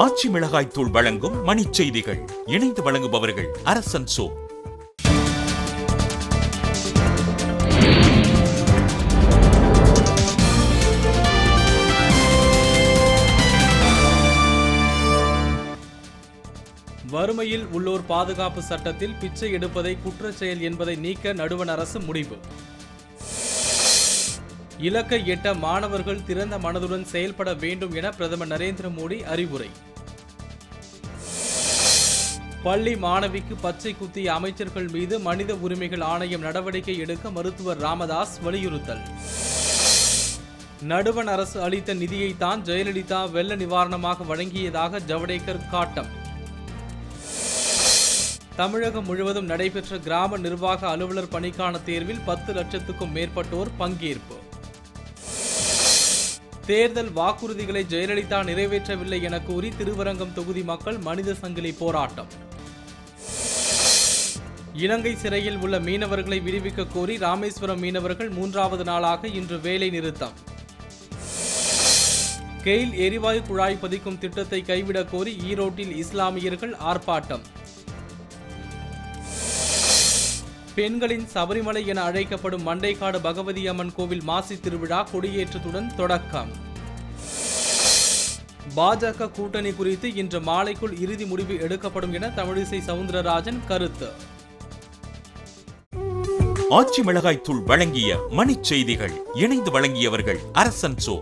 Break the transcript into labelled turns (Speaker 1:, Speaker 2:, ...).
Speaker 1: ஆச்சி மிளகாய் தூள் வழங்கும் மணிச் செய்திகள். இணைந்து வழங்குபவர்கள் அரசன் சோ.
Speaker 2: வறுமையில் உள்ளோர் பாதுகாப்பு சட்டத்தில் பிச்சை எடுப்பதை குற்றச் செயல் என்பதை நீக்க நடுவண் அரசு முடிவு. இலக்கை எட்ட மாணவர்கள் திறந்த மனதுடன் செயல்பட வேண்டும் என பிரதமர் நரேந்திர மோடி அறிவுரை. பள்ளி மாணவிக்கு பச்சை குத்திய அமைச்சர்கள் மீது மனித உரிமைகள் ஆணையம் நடவடிக்கை எடுக்க மருத்துவர் ராமதாஸ் வலியுறுத்தல். நடுவண் அரசு அளித்த நிதியைத்தான் ஜெயலலிதா வெள்ள நிவாரணமாக வழங்கியதாக ஜவடேகர் காட்டம். தமிழகம் முழுவதும் நடைபெற்ற கிராம நிர்வாக அலுவலர் பணிக்கான தேர்வில் 10 லட்சத்துக்கும் மேற்பட்டோர் பங்கேற்பு. தேர்தல் வாக்குறுதிகளை ஜெயலலிதா நிறைவேற்றவில்லை என கூறி திருவரங்கம் தொகுதி மக்கள் மனித சங்கிலி போராட்டம். இலங்கை சிறையில் உள்ள மீனவர்களை விடுவிக்க கோரி ராமேஸ்வரம் மீனவர்கள் 3வது நாளாக இன்று வேலை நிறுத்தம். கெயில் எரிவாயு குழாய் பதிக்கும் திட்டத்தை கைவிடக் கோரி ஈரோட்டில் இஸ்லாமியர்கள் ஆர்ப்பாட்டம். பெண்களின் சபரிமலை என அழைக்கப்படும் மண்டைக்காடு பகவதி அம்மன் கோவில் மாசி திருவிழா கொடியேற்றத்துடன் தொடக்கம். பாஜக கூட்டணி குறித்து இன்று மாலைக்குள் இறுதி முடிவு எடுக்கப்படும் என தமிழிசை சவுந்தரராஜன் கருத்து.
Speaker 1: ஆச்சி மிளகாய் தூள் வழங்கிய மணிச் செய்திகள். இணைந்து வழங்கியவர்கள் அரசன் சோ.